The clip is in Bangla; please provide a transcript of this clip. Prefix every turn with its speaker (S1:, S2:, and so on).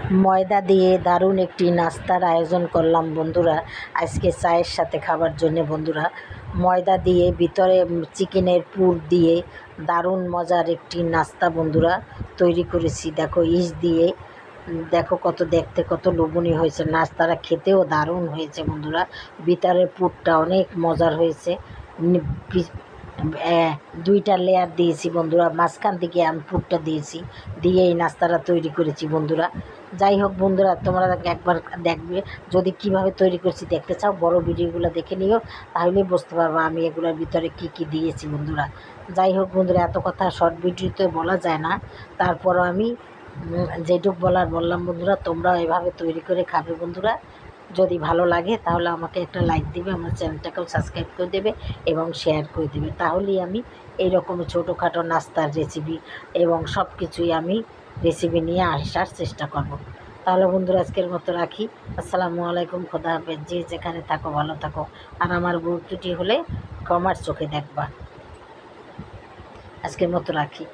S1: ময়দা দিয়ে দারুণ একটি নাস্তার আয়োজন করলাম বন্ধুরা, আজকে চায়ের সাথে খাবার জন্যে বন্ধুরা। ময়দা দিয়ে ভিতরে চিকেনের পুর দিয়ে দারুণ মজার একটি নাস্তা বন্ধুরা তৈরি করেছি। দেখো ইস দিয়ে, দেখো কত দেখতে কত লোভনীয় হয়েছে। নাস্তাটা খেতেও দারুণ হয়েছে বন্ধুরা। ভিতরের পুরটা অনেক মজার হয়েছে। দুইটা লেয়ার দিয়েছি বন্ধুরা, মাঝখান থেকে আমি পুরটা দিয়েছি, দিয়ে এই নাস্তাটা তৈরি করেছি বন্ধুরা। যাই হোক বন্ধুরা, তোমরা একবার দেখবে, যদি কিভাবে তৈরি করছি দেখতে চাও বড় ভিডিওগুলো দেখে নিও, তাহলেই বুঝতে পারবো আমি এগুলোর ভিতরে কি কি দিয়েছি বন্ধুরা। যাই হোক বন্ধুরা, এত কথা শর্ট ভিডিওতে বলা যায় না, তারপরও আমি যেটুক বললাম বন্ধুরা। তোমরাও এভাবে তৈরি করে খাবে বন্ধুরা। যদি ভালো লাগে তাহলে আমাকে একটা লাইক দিবে, আমার চ্যানেলটাকেও সাবস্ক্রাইব করে দেবে এবং শেয়ার করে দেবে। তাহলেই আমি এই রকম ছোটোখাটো নাস্তার রেসিপি এবং সব কিছুই আমি রেসিপি নিয়ে আসার চেষ্টা করব। তাহলে বন্ধুরা আজকের মতো রাখি। আসসালামু আলাইকুম, খোদা হাফেজ। যে যেখানে থাকো ভালো থাকো, আর আমার ভুল ত্রুটি হলে ক্ষমার চোখে দেখবা। আজকের মতো রাখি।